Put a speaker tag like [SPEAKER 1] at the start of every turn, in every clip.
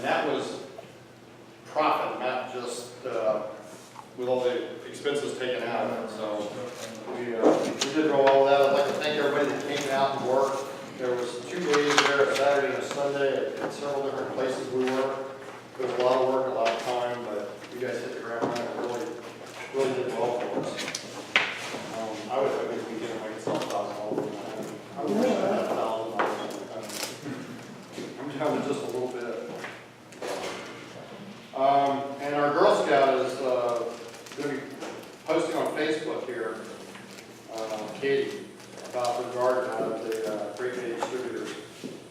[SPEAKER 1] And that was profit, not just with all the expenses taken out of it. So we did roll all that. I'd like to thank everybody that came out and worked. There was 2 days there, a Saturday and a Sunday, at several different places we worked. It was a lot of work, a lot of time, but you guys hit the ground running. Really did well for us. I would think we could get like $1,000. I would wish I had $1,000. I'm having just a little bit. And our Girl Scout is going to be posting on Facebook here, Katie, about the garden out of the Great Bay Distributors.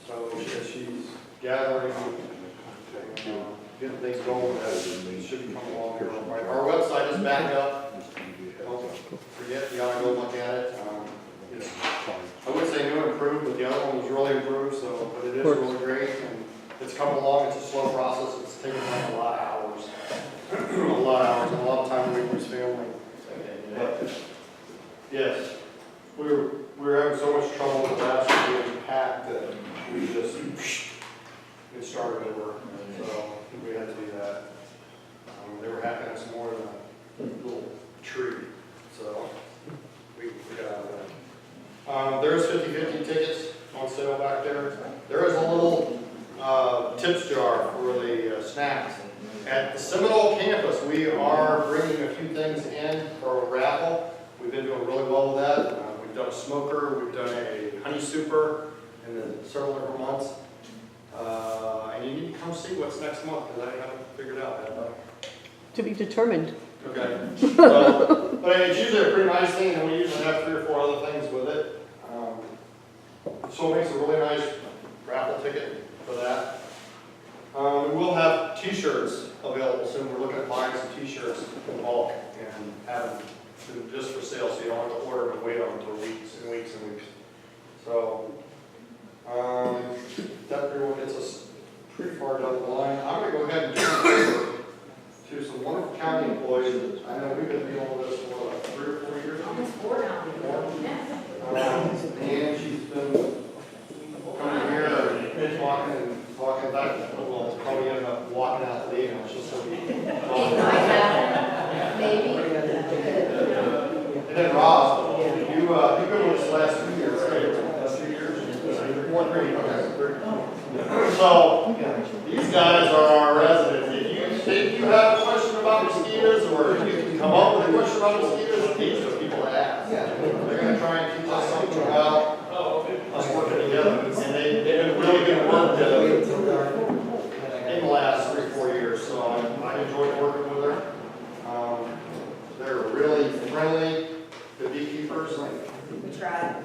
[SPEAKER 1] So she's gathering, getting things going. It should be coming along here. Our website is back up. Don't forget, you gotta go look at it. I would say new and improved, but the other one was really improved. So, but it is really great, and it's coming along. It's a slow process. It's taken like a lot of hours, and a lot of time away from his family. But yes, we were having so much trouble with last year being packed that we just it started over. So we had to do that. They were hacking us more than a little tree, so we got out of that. There's 50/50 tickets on sale back there. There is a little tips jar for the snacks. At the Seminole campus, we are bringing a few things in for a raffle. We've been doing really well with that. We've done a smoker, we've done a honey super in several different months. And you need to come see what's next month, because I haven't figured out that.
[SPEAKER 2] To be determined.
[SPEAKER 1] Okay. So, but it's usually a pretty nice thing, and we usually have 3 or 4 other things with it. So it makes a really nice raffle ticket for that. We will have T-shirts available soon. We're looking at buying some T-shirts in bulk and having them just for sale, so you don't have to order them and wait on them for weeks and weeks and weeks. So that pretty well gets us pretty far down the line. I'm going to go ahead and turn it over to some wonderful county employees that I know we've been dealing with this for like 3 or 4 years.
[SPEAKER 3] Almost 4 now.
[SPEAKER 1] And she's been coming here and talking back. Well, probably ended up walking out the lead, and she'll still be talking.
[SPEAKER 3] Maybe.
[SPEAKER 1] And then Rob, you've been with us the last 2 years, right? Last 2 years? 1 grade, okay. So, these guys are our residents. If you have a question about mosquitoes, or if you can come up with a question about mosquitoes, these are the people to ask. They're going to try and teach us something about us working together. And they've been really good work in the last 3 or 4 years, so I enjoyed working with her. They're really friendly, the beekeepers.
[SPEAKER 3] We tried.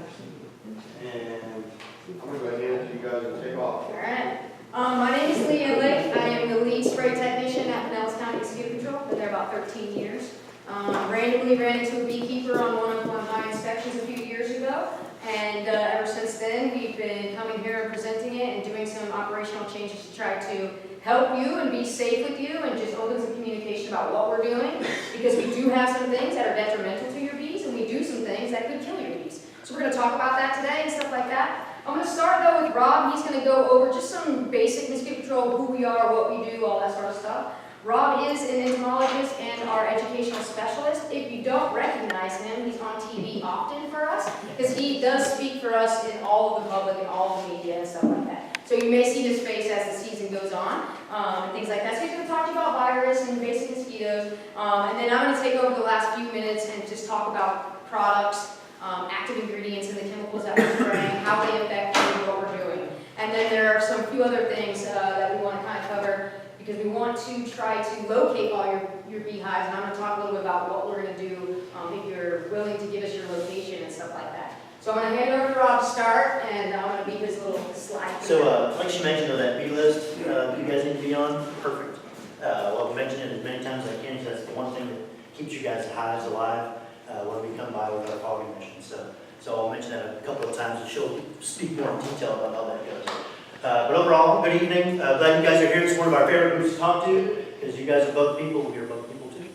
[SPEAKER 1] And I'm going to go ahead and you guys will take off.
[SPEAKER 3] All right. My name is Leah Lick. I am the lead spray technician at Pinellas County Mosquito Control. Been there about 13 years. Randomly ran into a beekeeper on one of my inspections a few years ago. And ever since then, we've been coming here and presenting it and doing some operational changes to try to help you and be safe with you and just open some communication about what we're doing. Because we do have some things that are detrimental to your bees, and we do some things that could kill your bees. So we're going to talk about that today and stuff like that. I'm going to start though with Rob. He's going to go over just some basic mosquito control, who we are, what we do, all that sort of stuff. Rob is an entomologist and our educational specialist. If you don't recognize him, he's on TV often for us, because he does speak for us in all of the public and all of the media and stuff like that. So you may see his face as the season goes on, and things like that. So he's going to talk to you about virus and basic mosquitoes, and then I'm going to take over the last few minutes and just talk about products, active ingredients and the chemicals that we're spraying, how they affect you, what we're doing. And then there are some few other things that we want to kind of cover, because we want to try to locate all your beehives, and I'm going to talk a little bit about what we're going to do if you're willing to give us your location and stuff like that. So I'm going to hand it over to Rob to start, and I'm going to be his little slide.
[SPEAKER 4] So, like she mentioned on that bee list, you guys need to be on, perfect. Well, I've mentioned it as many times as I can, because that's the one thing that keeps you guys' hives alive when we come by with our fogging mission. So I'll mention that a couple of times, and she'll speak more in detail about how that goes. But overall, good evening. Glad you guys are here. It's one of our favorite groups to talk to, because you guys are both people. We're both people too.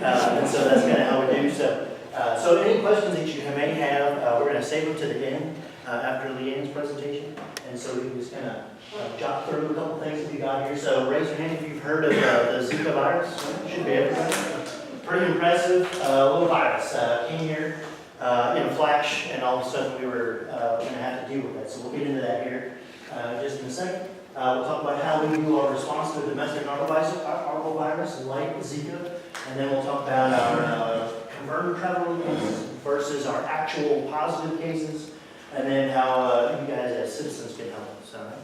[SPEAKER 4] And so that's kind of how we do. So any questions that you may have, we're going to save them to the end after Leanne's presentation. And so we can just kind of jot through a couple things if you we got here. So raise your hand if you've heard of the Zika virus. Should be everybody. Pretty impressive little virus. Came here in a flash, and all of a sudden we were going to have to deal with that. So we'll get into that here just in a second. We'll talk about how we do our response to domestic arbovirus like Zika, and then we'll talk about our confirmed travel cases versus our actual positive cases, and then how you guys as citizens can help us. All right?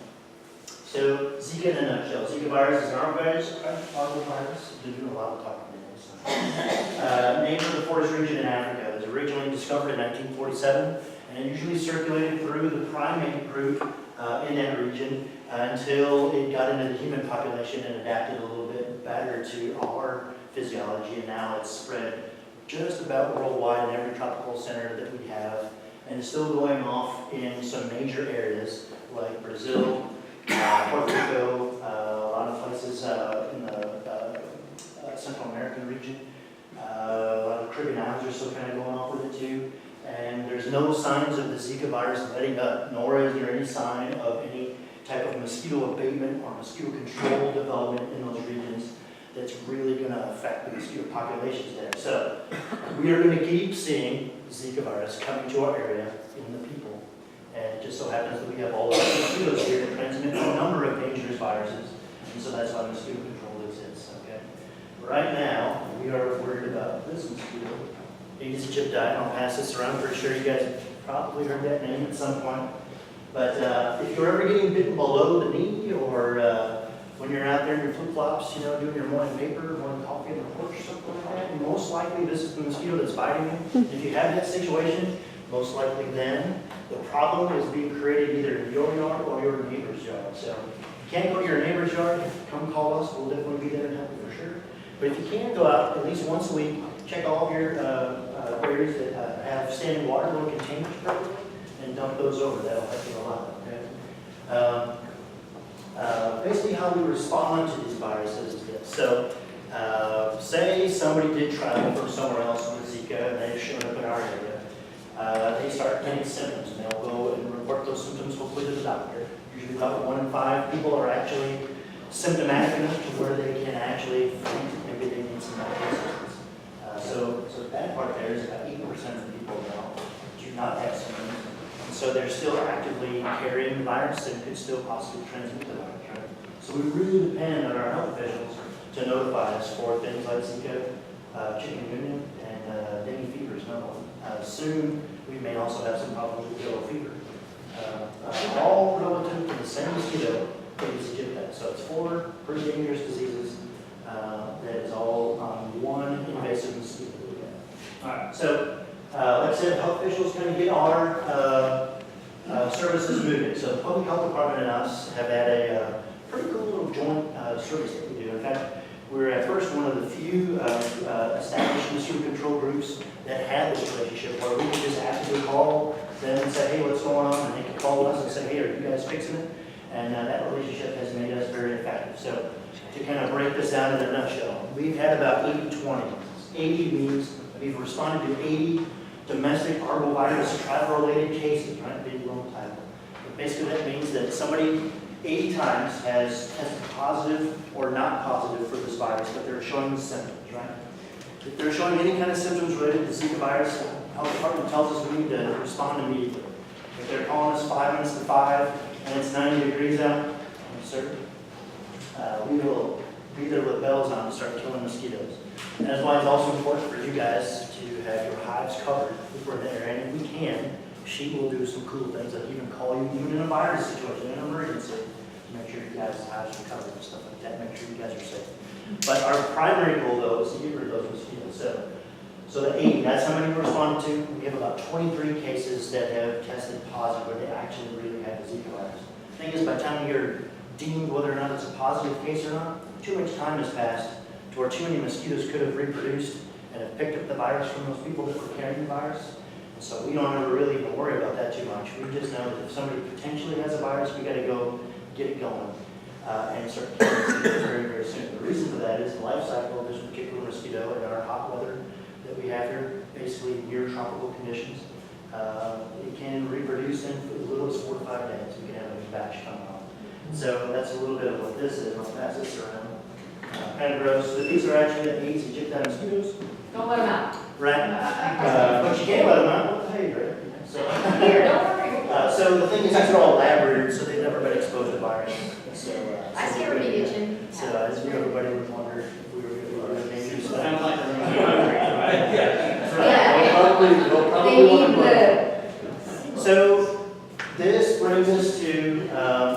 [SPEAKER 4] So Zika in a nutshell. Zika virus is an arbovirus. We're doing a lot of talking today. Named for the Forest region in Africa. It was originally discovered in 1947, and it usually circulated through the primate group in that region until it got into the human population and adapted a little bit better to our physiology, and now it's spread just about worldwide in every tropical center that we have, and it's still going off in some major areas like Brazil, Puerto Rico, a lot of places in the Central American region. A lot of Caribbean islands are still kind of going off with it too. And there's no signs of the Zika virus letting up, nor is there any sign of any type of mosquito abatement or mosquito control development in those regions that's really going to affect the mosquito populations there. So we are going to keep seeing Zika virus coming to our area in the people. And it just so happens that we have all the mosquitoes here that transmit a number of dangerous viruses. And so that's why mosquito control exists, okay? Right now, we are worried about this mosquito, Aedes aegypti. I'll pass this around. Pretty sure you guys have probably heard that name at some point. But if you're ever getting bitten below the knee, or when you're out there in your flip-flops, you know, doing your morning paper, morning coffee on the porch or something like that, most likely this is the mosquito that's biting you. If you have that situation, most likely then the problem is being created either in your yard or your neighbor's yard. So if you can't go to your neighbor's yard, come call us. We'll definitely be there and help you for sure. But if you can, go out at least once a week, check all of your areas that have standing water, little containers properly, and dump those over. That'll help you a lot. Okay? Basically, how we respond to these viruses is this. So, say somebody did travel from somewhere else with Zika and they showed up in our area. They start getting symptoms, and they'll go and report those symptoms hopefully to the doctor. Usually about 1 in 5 people are actually symptomatic enough to where they can actually think maybe they need some medical assistance. So the bad part there is about 80% of the people now do not have symptoms. And so they're still actively carrying the virus and could still possibly transmit the virus, right? So we really depend on our health officials to notify us for things like Zika, chikungunya, and dengue fever is another one. Soon, we may also have some problems with yellow fever. All relative to the same mosquito, Aedes aegypti. So it's 4 pretty dangerous diseases that is all on one invasive mosquito that we have. All right, so like I said, health officials kind of get our services moving. So the Public Health Department and us have had a pretty cool little joint service that we do. In fact, we're at first one of the few established mosquito control groups that had this relationship where we could just actively call them and say, hey, what's going on? And they could call us and say, hey, are you guys fixing it? And that relationship has made us very effective. So to kind of break this down in a nutshell, we've had about 80-20. 80 means we've responded to 80 domestic arbovirus travel-related cases, right? Big long title. But basically that means that somebody 80 times has tested positive or not positive for this virus, but they're showing the symptoms, right? If they're showing any kind of symptoms related to Zika virus, the health department tells us we need to respond immediately. If they're calling us 5 minutes to 5 and it's 90 degrees out, sir, we will be there with bells on and start killing mosquitoes. And that's why it's also important for you guys to have your hives covered if we're there. And if we can, she will do some cool things, like even call you, even in a virus situation, in an emergency, to make sure you guys' hives are covered and stuff like that, make sure you guys are safe. But our primary goal, though, is to get rid of those mosquitoes. So the 80, that's how many we responded to. We have about 23 cases that have tested positive where they actually really have the Zika virus. The thing is, by the time you're deemed whether or not it's a positive case or not, too much time has passed to where too many mosquitoes could have reproduced and have picked up the virus from those people that were carrying the virus. And so we don't ever really even worry about that too much. We just know that if somebody potentially has a virus, we got to go get it going and start killing mosquitoes very, very soon. The reason for that is the life cycle of this particular mosquito in our hot weather that we have here, basically near tropical conditions. It can reproduce in as little as 4 to 5 days. We can have a new batch come out. So that's a little bit of what this is. I'll pass this around. Kind of gross. So these are actually the Aedes aegypti mosquitoes,
[SPEAKER 3] Don't let them out.
[SPEAKER 4] right? But you can't let them out. What the heck, right? So,
[SPEAKER 3] Here, don't worry.
[SPEAKER 4] so the thing is, these are all lab breeders, so they've never been exposed to virus. So,
[SPEAKER 3] I see a remediation.
[SPEAKER 4] So as everybody would wonder if we were going to do maybe just
[SPEAKER 2] Sounds like they're right?
[SPEAKER 3] Yeah.
[SPEAKER 1] They'll probably
[SPEAKER 3] They
[SPEAKER 1] want
[SPEAKER 3] need
[SPEAKER 1] to
[SPEAKER 3] the,
[SPEAKER 4] So this brings us to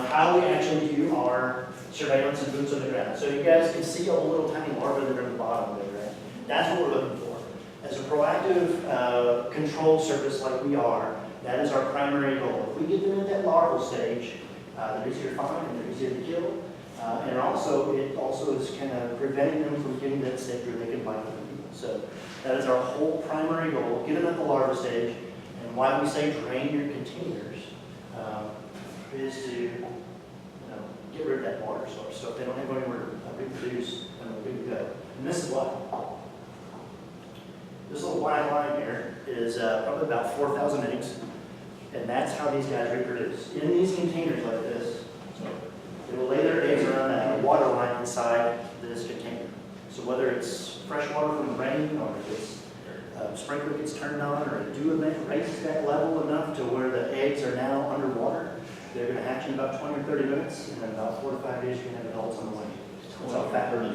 [SPEAKER 4] how we actually do our surveillance and boots on the ground. So you guys can see all the little tiny larvae that are at the bottom there, right? That's what we're looking for. As a proactive control service like we are, that is our primary goal. If we get them in that larval stage, they're easier to find and they're easier to kill. And it also is kind of preventing them from getting that stage where they can bite other people. So that is our whole primary goal, get them at the larva stage. And why we say drain your containers is to get rid of that water source. So if they don't have anywhere to reproduce, then we're good to go. And this is why. This little black line here is probably about 4,000 eggs. And that's how these guys reproduce. In these containers like this, they will lay their eggs around that water line inside this container. So whether it's fresh water from the rain, or if it's sprinkler gets turned on, or a dew event raises that level enough to where the eggs are now underwater, they're going to hatch in about 20 or 30 minutes, and in about 4 to 5 days, you can have adults on the way. That's how fat they're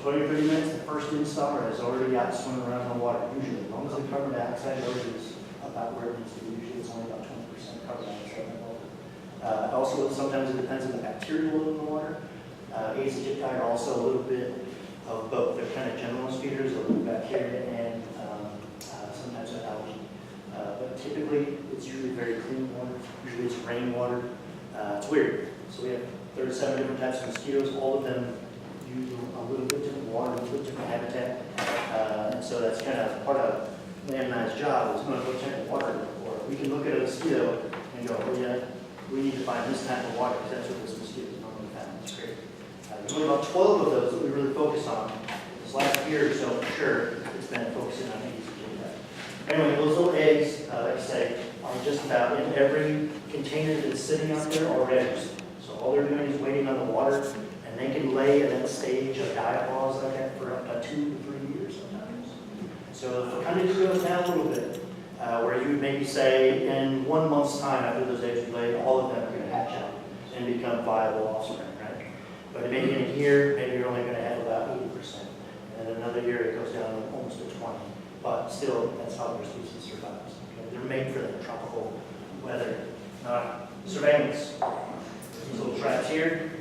[SPEAKER 4] 20 or 30 minutes, the first installer is already out swimming around in the water, usually. As long as the carbon dioxide load is about where it needs to be, usually it's only about 20% carbon dioxide level. Also, sometimes it depends on the bacterial load in the water. Aedes aegypti are also a little bit of both. They're kind of generalist feeders, a little bacteria and sometimes an algae. But typically, it's usually very clean water. Usually it's rainwater. It's weird. So we have 37 different types of mosquitoes. All of them use a little bit different water, a little bit different habitat. And so that's kind of part of Lam and I's job is going to look at water for. We can look at a mosquito and go, oh yeah, we need to find this type of water because that's what this mosquito is normally found. That's great. There's only about 12 of those that we really focus on. This last year or so, for sure, it's been focusing on Aedes aegypti. Anyway, those little eggs, like I say, are just about in every container that's sitting out there already. So all they're doing is waiting on the water, and they can lay in that stage of diapause like that for up to 2 to 3 years sometimes. So if it kind of goes down a little bit, where you would maybe say in 1 month's time after those eggs are laid, all of them are going to hatch out and become viable offspring, right? But maybe in a year, maybe you're only going to have about 80%. And in another year, it goes down almost to 20. But still, that's how their species survives. Okay? They're made for that tropical weather. Surveillance. These little traps here.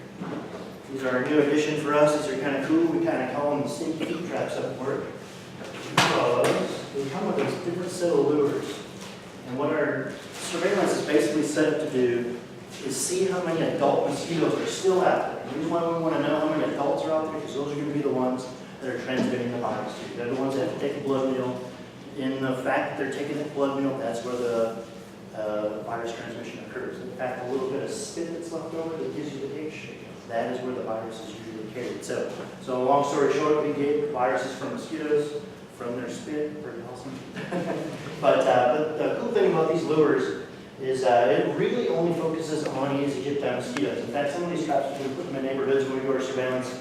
[SPEAKER 4] These are a new addition for us. These are kind of cool. We kind of call them stinky feet traps up at work. They come with this different set of lures. And what our surveillance is basically set up to do is see how many adult mosquitoes are still out there. The reason why we want to know how many adults are out there because those are going to be the ones that are transmitting the virus to. They're the ones that have to take a blood meal. In the fact that they're taking that blood meal, that's where the virus transmission occurs. In fact, a little bit of spit that's left over that gives you the H, that is where the virus is usually carried. So long story short, we get viruses from mosquitoes, from their spit, pretty awesome. but the cool thing about these lures is it really only focuses on Aedes aegypti mosquitoes. In fact, some of these traps, when we put them in neighborhoods, when we do our surveillance,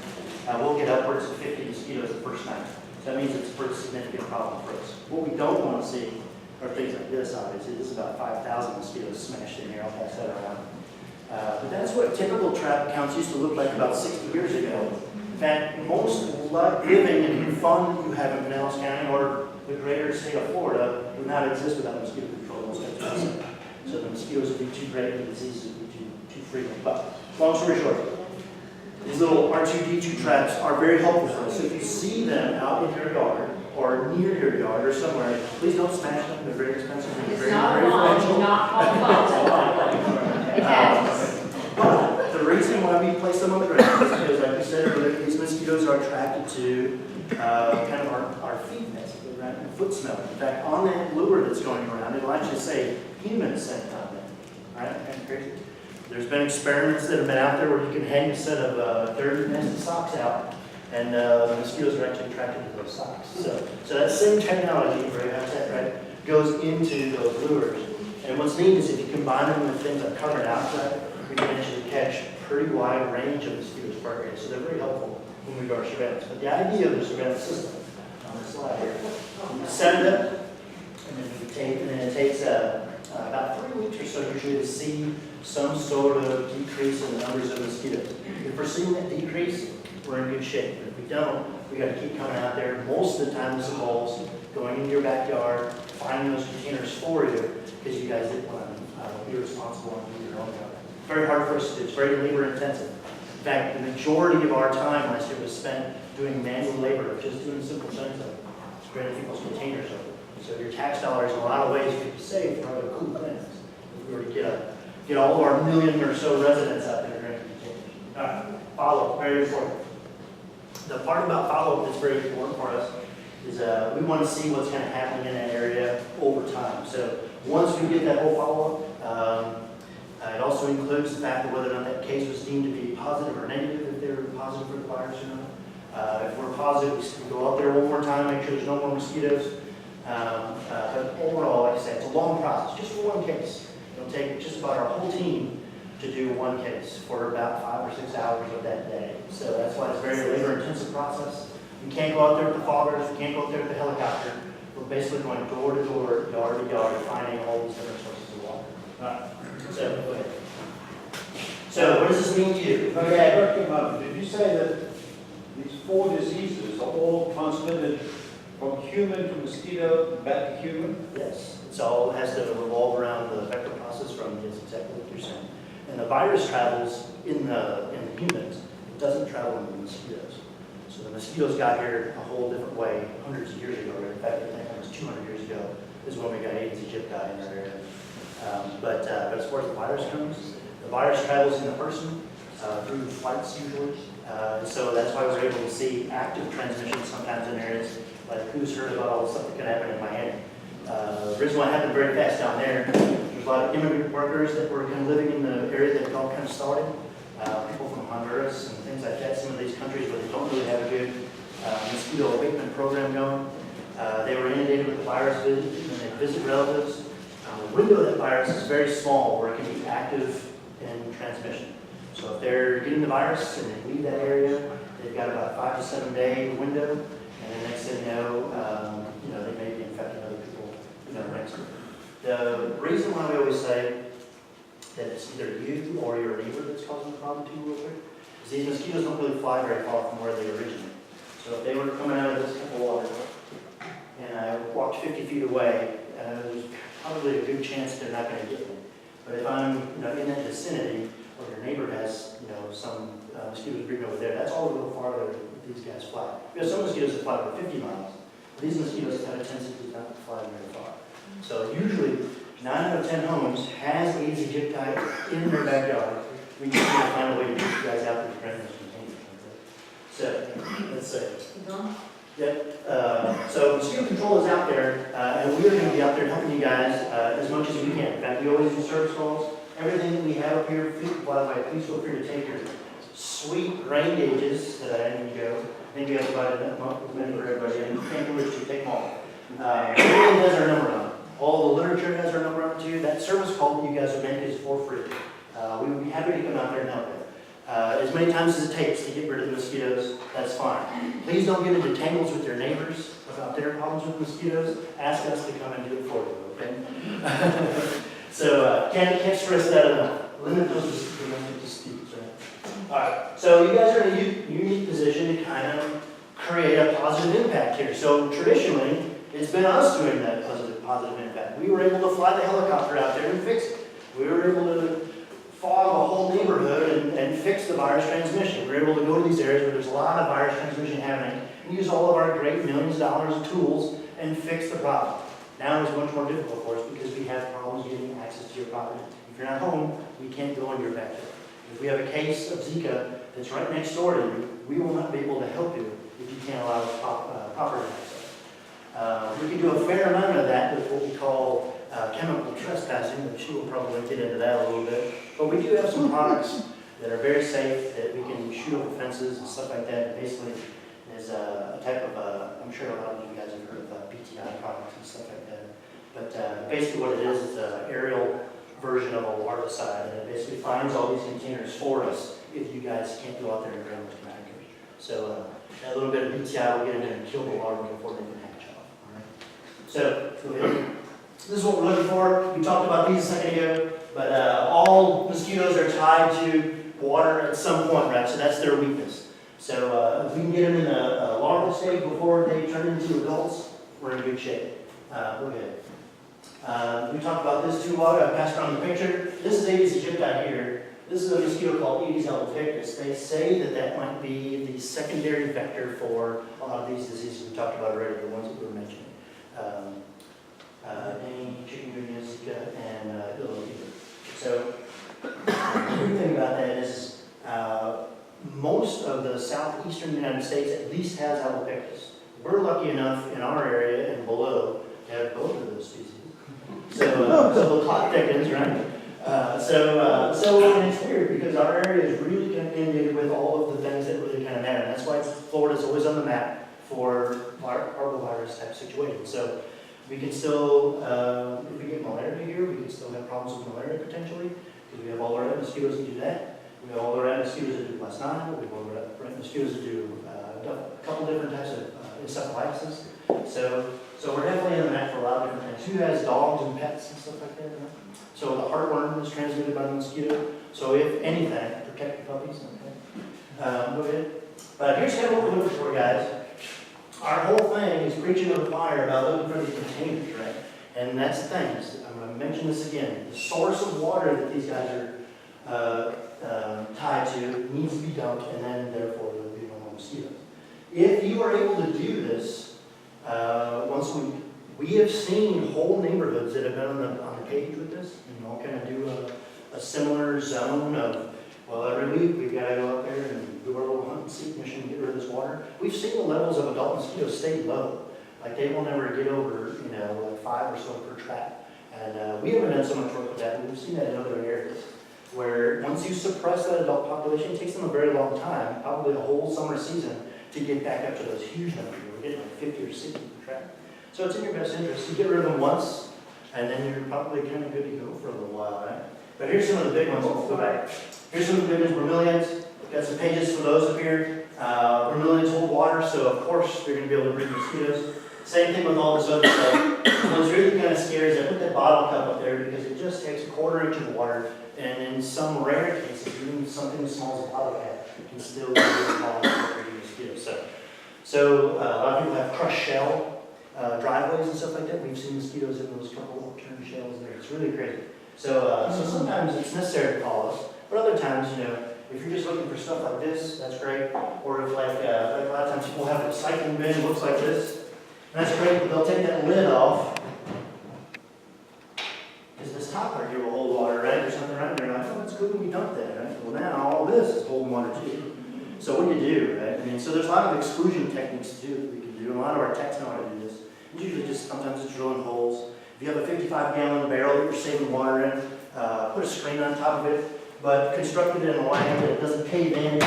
[SPEAKER 4] we'll get upwards of 50 mosquitoes the first night. So that means it's a pretty significant problem for us. What we don't want to see are things like this, obviously. This is about 5,000 mosquitoes smashed in here. I'll pass that around. But that's what typical trap accounts used to look like about 60 years ago. In fact, most living and fun you have in Pinellas County or the greater state of Florida would not exist without mosquito control. So the mosquitoes would be too great and the diseases would be too frequent. But long story short, these little R2D2 traps are very helpful for us. So if you see them out in your yard or near your yard or somewhere, please don't smash them. They're very expensive. They're
[SPEAKER 3] it's
[SPEAKER 4] very,
[SPEAKER 3] not
[SPEAKER 4] very
[SPEAKER 3] long,
[SPEAKER 4] fragile.
[SPEAKER 3] not all
[SPEAKER 4] It But the reason why we place them on the ground is because, like we said earlier, these mosquitoes are attracted to kind of our feet nest, right? And foot smell. In fact, on that lure that's going around, it'll actually say human scent on there. Right? Kind of crazy. There's been experiments that have been out there where you can hang a set of dirty, nasty socks out, and the mosquitoes are actually attracted to those socks. So that same technology, right, goes into those lures. And what's neat is if you combine them with things like carbon dioxide, we can actually catch pretty wide range of mosquitoes per area, so they're very helpful when we do our surveillance. But the idea of the surveillance system on this slide here, you set it up, and then it takes about 3 weeks or so usually to see some sort of decrease in the numbers of mosquitoes. If we're seeing that decrease, we're in good shape. But if we don't, we got to keep coming out there. Most of the time, this involves going into your backyard, finding those containers for you, because you guys didn't want to be responsible and do your own job. Very hard for us to do. It's very labor intensive. In fact, the majority of our time last year was spent doing manual labor of just doing simple things like spreading people's containers over. So your tax dollars, in a lot of ways, could be saved for other cool things. If we were to get all of our million or so residents out there drinking containers. All right, follow-up, very important. The part about follow-up that's very important for us is we want to see what's kind of happening in that area over time. So once we get that whole follow-up, it also includes the fact that whether or not that case was deemed to be positive or negative, if they were positive for the virus or not. If we're positive, we go out there one more time, make sure there's no more mosquitoes. But overall, like I said, it's a long process, just for one case. It'll take just about our whole team to do one case for about 5 or 6 hours of that day. So that's why it's a very labor-intensive process. We can't go out there with the foggers, we can't go out there with the helicopter. We're basically going door to door, yard to yard, finding all these different sources of water. So, go ahead. So, what does this mean to you?
[SPEAKER 2] Did you say that these 4 diseases are all transmitted from human to mosquito back to human?
[SPEAKER 4] Yes, it's all has to revolve around the vector process from yes, exactly what you're saying. And the virus travels in the humans. It doesn't travel in the mosquitoes. So the mosquitoes got here a whole different way hundreds of years ago. In fact, I think it was 200 years ago is when we got Aedes aegypti in our area. But as far as the virus comes, the virus travels in the person through flights usually. So that's why we're able to see active transmission sometimes in areas like who's heard about all the stuff that could happen in Miami. The reason why it happened very fast down there, there's a lot of immigrant workers that were kind of living in the area that it all kind of started. People from Honduras and things like that, some of these countries where they don't really have a good mosquito abatement program going. They were inundated with the virus and they visit relatives. The window of that virus is very small where it can be active in transmission. So if they're getting the virus and they leave that area, they've got about a 5 to 7 day window, and the next thing you know, they may be infecting other people, next to them. The reason why we always say that it's either you or your neighbor that's causing the problem to you real quick is these mosquitoes don't really fly very far from where they originate. So if they were coming out of this cup of water and I walked 50 feet away, there's probably a good chance they're not going to get me. But if I'm in that vicinity, or your neighbor has some mosquitoes breeding over there, that's all a little farther that these guys fly. We have some mosquitoes that fly over 50 miles. These mosquitoes have a tendency not to fly very far. So usually, 9 out of 10 homes has Aedes aegypti in their backyard. We just need to find a way to get you guys out there to prevent those containers. So, let's see. Yep. So mosquito control is out there, and we're going to be out there helping you guys as much as we can. In fact, we always do service calls. Everything that we have up here, by the way, please feel free to take your sweet rain gauges that I need to go. I think we have provided that with many for everybody, and you can't do it, you take them all. Everything has our number on it. All the literature has our number on it too. That service call that you guys are making is for free. We would be happy to come out there and help you. As many times as it takes to get rid of the mosquitoes, that's fine. Please don't get into tangles with your neighbors about their problems with mosquitoes. Ask us to come and do it for you, okay? So can't stress that enough. Limit those disputes, right? All right. So you guys are in a unique position to kind of create a positive impact here. So traditionally, it's been us doing that positive impact. We were able to fly the helicopter out there and fix it. We were able to fog a whole neighborhood and fix the virus transmission. We were able to go to these areas where there's a lot of virus transmission happening and use all of our great millions of dollars of tools and fix the problem. Now it's much more difficult for us because we have problems getting access to your property. If you're not home, we can't go in your backyard. If we have a case of Zika that's right next door to you, we will not be able to help you if you can't allow us property access. We can do a fair amount of that with what we call chemical trespassing, which we'll probably get into that a little bit. But we do have some products that are very safe that we can shoot over fences and stuff like that. Basically, is a type of, I'm sure a lot of you guys have heard of BTI products and stuff like that. But basically what it is an aerial version of a larvicide, and it basically finds all these containers for us if you guys can't go out there and grab them to anchors. So a little bit of BTI will get in there and kill the larvae before they can hatch off. All right. So this is what we're looking for. We talked about these a second ago, but all mosquitoes are tied to water at some point, right? So that's their weakness. So if we can get them in a larval stage before they turn into adults, we're in good shape. Go ahead. We talked about this too long. I passed around the picture. This is Aedes aegypti here. This is a mosquito called Aedes albopictus. They say that that might be the secondary vector for a lot of these diseases we talked about already, the ones that we were mentioning. Dengue, chikungunya, Zika, and yellow fever. So the good thing about that is most of the southeastern United States at least has albopictus. We're lucky enough in our area and below to have both of those species. So the plot thickens, right? So and it's weird because our area is really kind of inundated with all of the things that really kind of matter. And that's why Florida's always on the map for parvovirus type situations. So we can still, if we get malaria here, we can still have problems with malaria potentially because we have all our mosquitoes that do that. We have all our mosquitoes that do West Nile. We have all our mosquitoes that do a couple different types of encephalitis. So we're definitely in the map for a lot of different things. Who has dogs and pets and stuff like that? Right? So the heartworm is transmitted by the mosquito. So if anything, protect the puppies. Okay. Go ahead. But here's kind of what we're looking for, guys. Our whole thing is preaching to the choir about looking for these containers, right? And that's the thing. I'm going to mention this again. The source of water that these guys are tied to needs to be dumped, and then therefore there will be no more mosquitoes. If you are able to do this, once we have seen whole neighborhoods that have been on the page with this, and all kind of do a similar zone of, well, every week we've got to go up there and do our little hunt and seek mission and get rid of this water. We've seen the levels of adult mosquitoes stay low. Like they will never get over, like 5 or so per trap. And we haven't done so much work with that, but we've seen that in other areas. Where once you suppress that adult population, it takes them a very long time, probably a whole summer season, to get back up to those huge numbers. We're getting like 50 or 60 per trap. So it's in your best interest. You get rid of them once, and then you're probably kind of good to go for a little while, right? But here's some of the big ones. Let's go back. Here's some of the big ones. Bromeliads. Got some pages for those up here. Bromeliads hold water, so of course you're going to be able to breed mosquitoes. Same thing with all this other stuff. What's really kind of scary is I put that bottle cup up there because it just takes a 1/4 inch of water, and in some rare cases, even something as small as a bottle cap can still be a problem for breeding mosquitoes. So a lot of people have crushed shell driveways and stuff like that. We've seen mosquitoes in those couple upturned shells there. It's really crazy. So sometimes it's necessary to call us, but other times, if you're just looking for stuff like this, that's great. Or if like a lot of times people have a recycling bin, looks like this. And that's great, but they'll take that lid off. Because this top part here will hold water, right? There's something right there. Like, oh, that's good when you dump that, right? Well, now all this is holding water too. So what do you do, right? I mean, so there's a lot of exclusion techniques to do that we can do. And a lot of our techs know how to do this. It's usually just, sometimes it's drilling holes. If you have a 55-gallon barrel that you're saving water in, put a screen on top of it, but construct it in a line that it doesn't cave in.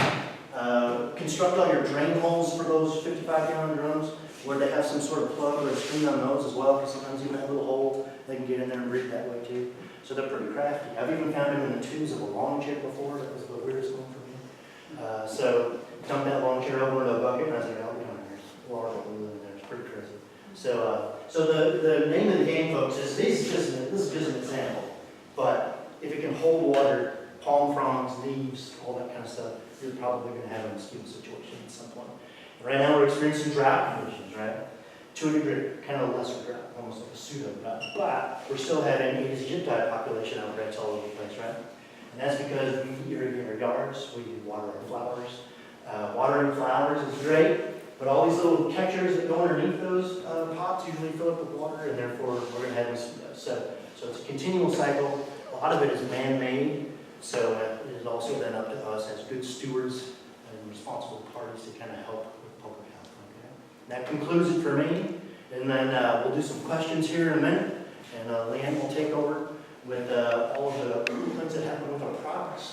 [SPEAKER 4] Construct all your drain holes for those 55-gallon drums where they have some sort of plug or a screen on those as well, because sometimes even that little hole, they can get in there and breathe that way too. So they're pretty crafty. I've even found them in the tubes of a lawn chair before. That was the weirdest one for me. So dump that lawn chair over in a bucket, and I was like, oh, there's larvae in there. It's pretty crazy. So the name of the game, folks, is this is just an example. But if it can hold water, palm fronds, leaves, all that kind of stuff, you're probably going to have a mosquito situation at some point. Right now we're experiencing drought conditions, right? To a degree, kind of a lesser drought, almost like a pseudo drought. But we're still having Aedes aegypti population outbreaks all over the place, right? And that's because we irrigate our yards, we water our flowers. Watering flowers is great, but all these little catchers that go underneath those pots usually fill up with water, and therefore we're going to have mosquitoes. So it's a continual cycle. A lot of it is man-made, so it is also then up to us as good stewards and responsible parties to kind of help with public health. Okay? That concludes it for me, and then we'll do some questions here in a minute, and Leanne will take over with all of the things that happen with our products.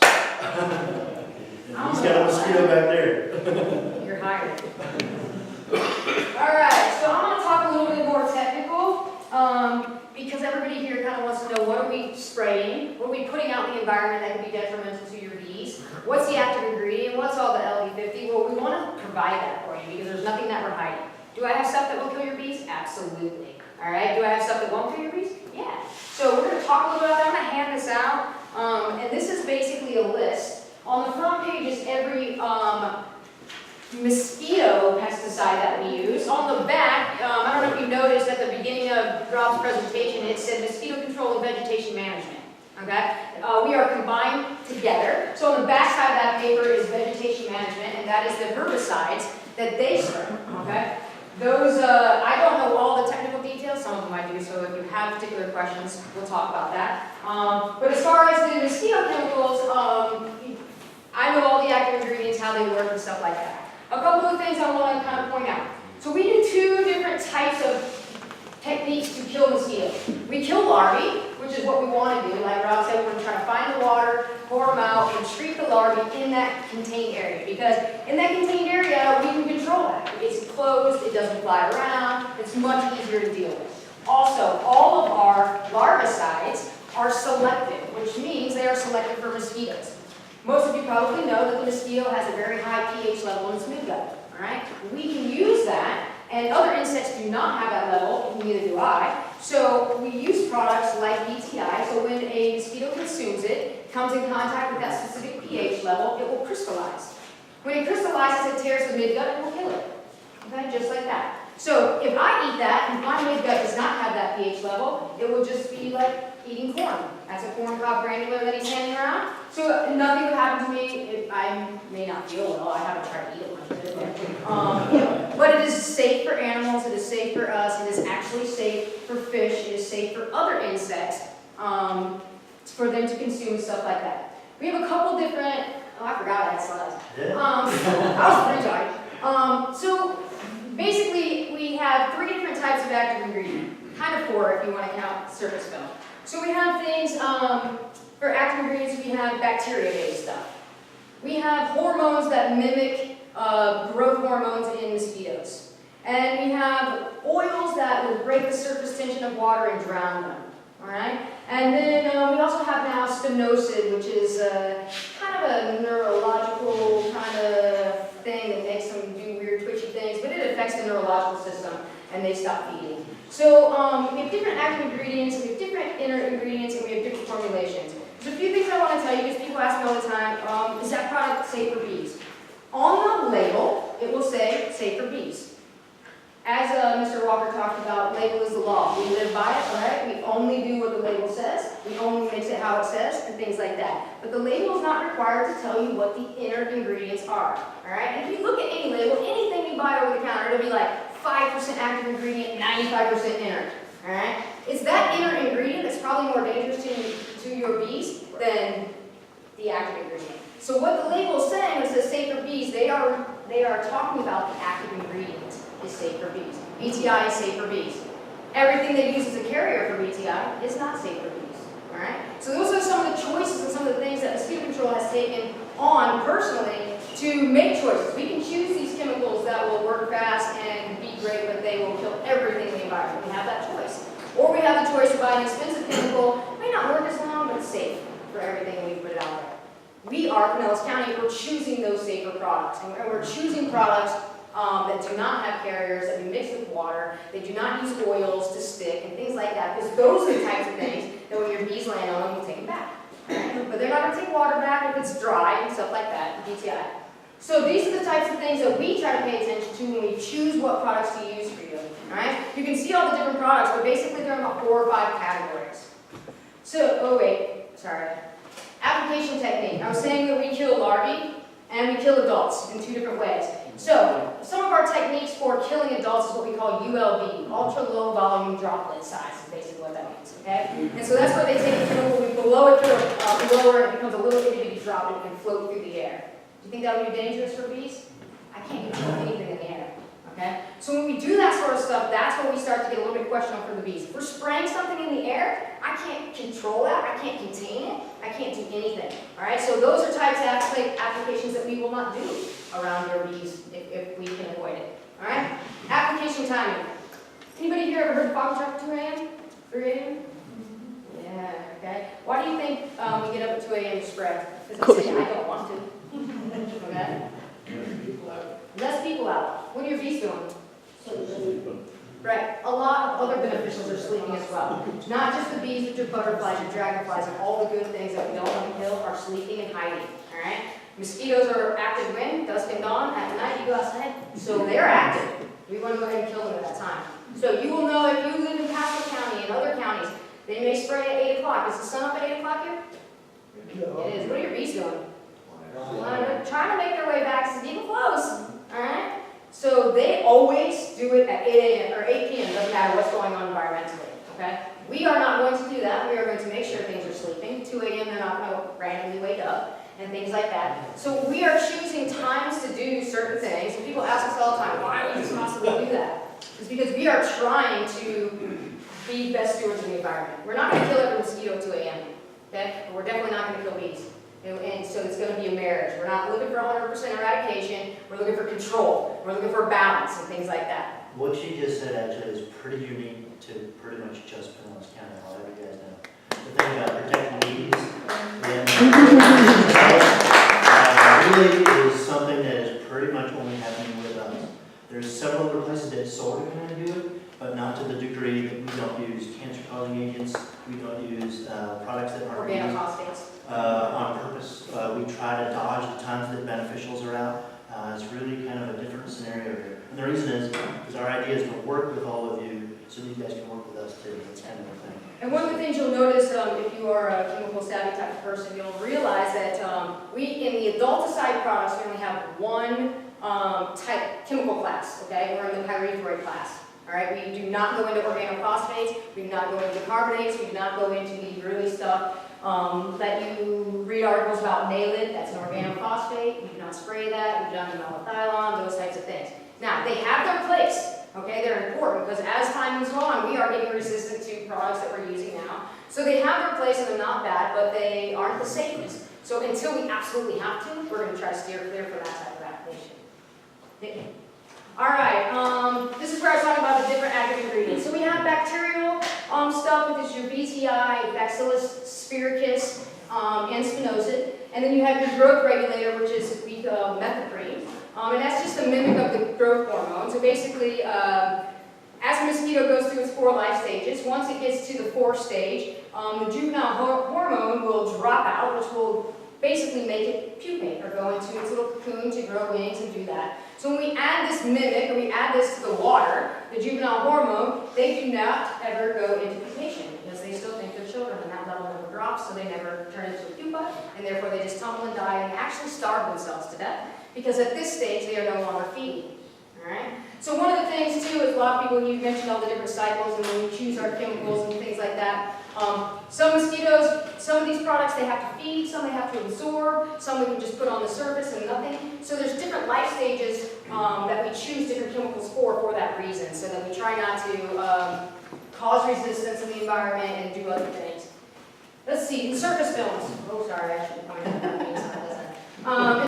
[SPEAKER 4] He's got a mosquito back there.
[SPEAKER 3] You're hired. All right, so I'm going to talk a little bit more technical, because everybody here kind of wants to know what are we spraying, what are we putting out in the environment that could be detrimental to your bees. what's the active ingredient, what's all the LD50? Well, we want to provide that for you because there's nothing that we're hiding. Do I have stuff that will kill your bees? Absolutely. All right, do I have stuff that won't kill your bees? Yeah. So we're going to talk a little bit about that. I'm going to hand this out, and this is basically a list. On the front page is every mosquito pesticide that we use. On the back, I don't know if you noticed at the beginning of Rob's presentation, it said mosquito control and vegetation management. Okay? We are combined together. So on the back side of that paper is vegetation management, and that is the herbicides that they spray. Okay? Those, I don't know all the technical details, some of them I do, so if you have particular questions, we'll talk about that. But as far as the mosquito chemicals, I know all the active ingredients, how they work and stuff like that. A couple of things I want to kind of point out. So we do two different types of techniques to kill mosquitoes. We kill larvae, which is what we want to do. Like Rob said, we're going to try to find the water, pour them out, and treat the larvae in that contained area. Because in that contained area, we can control that. It's closed, it doesn't fly around, it's much easier to deal with. Also, all of our larvicides are selective, which means they are selected for mosquitoes. Most of you probably know that the mosquito has a very high pH level in its midgut. All right? We can use that, and other insects do not have that level, and neither do I. So we use products like BTI, so when a mosquito consumes it, comes in contact with that specific pH level, it will crystallize. When it crystallizes, it tears the midgut and will kill it. Okay? Just like that. So if I eat that, and my midgut does not have that pH level, it will just be like eating corn. That's a corn cob granular that he's handing around. So nothing would happen to me. If I may not feel well. I haven't tried to eat it much of it. But it is safe for animals. It is safe for us. It is actually safe for fish. It is safe for other insects for them to consume, stuff like that. We have a couple different. Oh, I forgot I had slides. I was pretty tired. So basically, we have three different types of active ingredient. Kind of four if you want to count surface film. So we have things, for active ingredients, we have bacteria-based stuff. We have hormones that mimic growth hormones in mosquitoes. And we have oils that will break the surface tension of water and drown them. All right? And then we also have now spinosad, which is kind of a neurological kind of thing that makes them do weird twitchy things, but it affects the neurological system, and they stop feeding. So we have different active ingredients, we have different inner ingredients, and we have different formulations. There's a few things I want to tell you because people ask me all the time, is that product safe for bees? On the label, it will say safe for bees. As Mr. Walker talked about, label is the law. We live by it, all right? We only do what the label says. We only mix it how it says, and things like that. But the label is not required to tell you what the inner ingredients are, all right? And if you look at any label, anything you buy over the counter, it'll be like 5% active ingredient, 95% inert, all right? It's that inner ingredient that's probably more dangerous to your bees than the active ingredient. So what the label is saying, when it says safe for bees, they are talking about the active ingredient is safe for bees. BTI is safe for bees. Everything they use as a carrier for BTI is not safe for bees, all right? So those are some of the choices and some of the things that mosquito control has taken on personally to make choices. We can choose these chemicals that will work fast and be great, but they will kill everything in the environment. We have that choice. Or we have the choice to buy an expensive chemical, may not work as long, but it's safe for everything we put it out there. We are, Pinellas County, we're choosing those safer products. And we're choosing products that do not have carriers, that we mix with water, they do not use oils to stick, and things like that. Because those are the types of things that when your bees land on them, you take them back. Right? But they're not going to take water back if it's dry and stuff like that, BTI. So these are the types of things that we try to pay attention to when we choose what products to use for you. All right? You can see all the different products, but basically they're in about 4 or 5 categories. So, application technique. I was saying that we kill larvae and we kill adults in 2 different ways. So, some of our techniques for killing adults is what we call ULV, ultra low volume droplet size, is basically what that means, okay? And so that's where they take the chemical, we blow it through a blower, and it becomes a little itty bitty droplet and can float through the air. Do you think that would be dangerous for bees? I can't control anything in the air, okay? So when we do that sort of stuff, that's when we start to get a little bit questionable for the bees. If we're spraying something in the air, I can't control that, I can't contain it, I can't do anything, all right? So those are types of applications that we will not do around your bees if we can avoid it, all right? Application timing. Anybody here ever heard of fog truck 2 a.m., 3 a.m.? Yeah, Okay? Why do you think we get up at 2 a.m. to spray? Because I don't want to. Okay? Less people out. What are your bees doing? Right. A lot of other beneficials are sleeping as well. Not just the bees, but your butterflies, your dragonflies, and all the good things that we don't want to kill are sleeping and hiding. All right? Mosquitoes are active when? Dusk and dawn. At night, you go outside. So they're active. We want to go ahead and kill them at that time. So you will know if you live in Pasco County and other counties, they may spray at 8 o'clock. Is the sun up at 8 o'clock here? It is. What are your bees doing? Trying to make their way back to people close. Alright? So they always do it at 8 a.m. or 8 p.m. Doesn't matter what's going on environmentally. Okay? We are not going to do that. We are going to make sure things are sleeping. 2 a.m. they're not going to randomly wake up and things like that. So we are choosing times to do certain things. And people ask us all the time, why would you possibly do that? It's because we are trying to be best stewards of the environment. We're not going to kill every mosquito at 2 a.m. Okay? But we're definitely not going to kill bees. And so it's going to be a marriage. We're not looking for 100% eradication. We're looking for control. We're looking for balance and things like that.
[SPEAKER 4] What you just said actually is pretty unique to pretty much just Pinellas County, I'll let you guys know. The thing about protecting bees really is something that is pretty much only happening with us. There's several other places that sort of kind of do it, but not to the degree that we don't use cancer-causing agents, we don't use products that aren't used
[SPEAKER 3] Organophosphates.
[SPEAKER 4] On purpose. We try to dodge the times that beneficials are out. It's really kind of a different scenario here. And the reason is our idea is to work with all of you so that you guys can work with us too. That's kind of the thing.
[SPEAKER 3] And one of the things you'll notice if you are a chemical savvy type of person, you'll realize that in the adulticide products, we only have one type chemical class, okay? We're in the pyrethroid class. All right, we do not go into organophosphates, we do not go into carbonates, we do not go into the really stuff that you read articles about Naled, that's an organophosphate, we do not spray that, we do not do methylone, those types of things. Now, they have their place, okay, they're important because as time moves on, we are getting resistant to products that we're using now. So they have their place and they're not bad, but they aren't the safest. So until we absolutely have to, we're going to try to steer clear for that type of application. All right, this is where I was talking about the different active ingredients. So we have bacterial stuff, which is your BTI, Bacillus spiricus, and spinosad. And then you have your growth regulator, which is methoprene. And that's just a mimic of the growth hormone. So basically, as a mosquito goes through its 4 life stages, once it gets to the 4th stage, the juvenile hormone will drop out, which will basically make it pupate or go into its little cocoon to grow wings and do that. So when we add this mimic, or we add this to the water, the juvenile hormone, they do not ever go into pupation because they still think they're children and that level never drops, so they never turn into a pupa, and therefore they just tumble and die and actually starve themselves to death because at this stage they are no longer feeding. All right? So one of the things too is a lot of people, you mentioned all the different cycles and when we choose our chemicals and things like that. Some mosquitoes, some of these products they have to feed, some they have to absorb, some we can just put on the surface and nothing. So there's different life stages that we choose different chemicals for that reason, so that we try not to cause resistance in the environment and do other things. Let's see, surface films. Oh, sorry, I should point out that means that doesn't.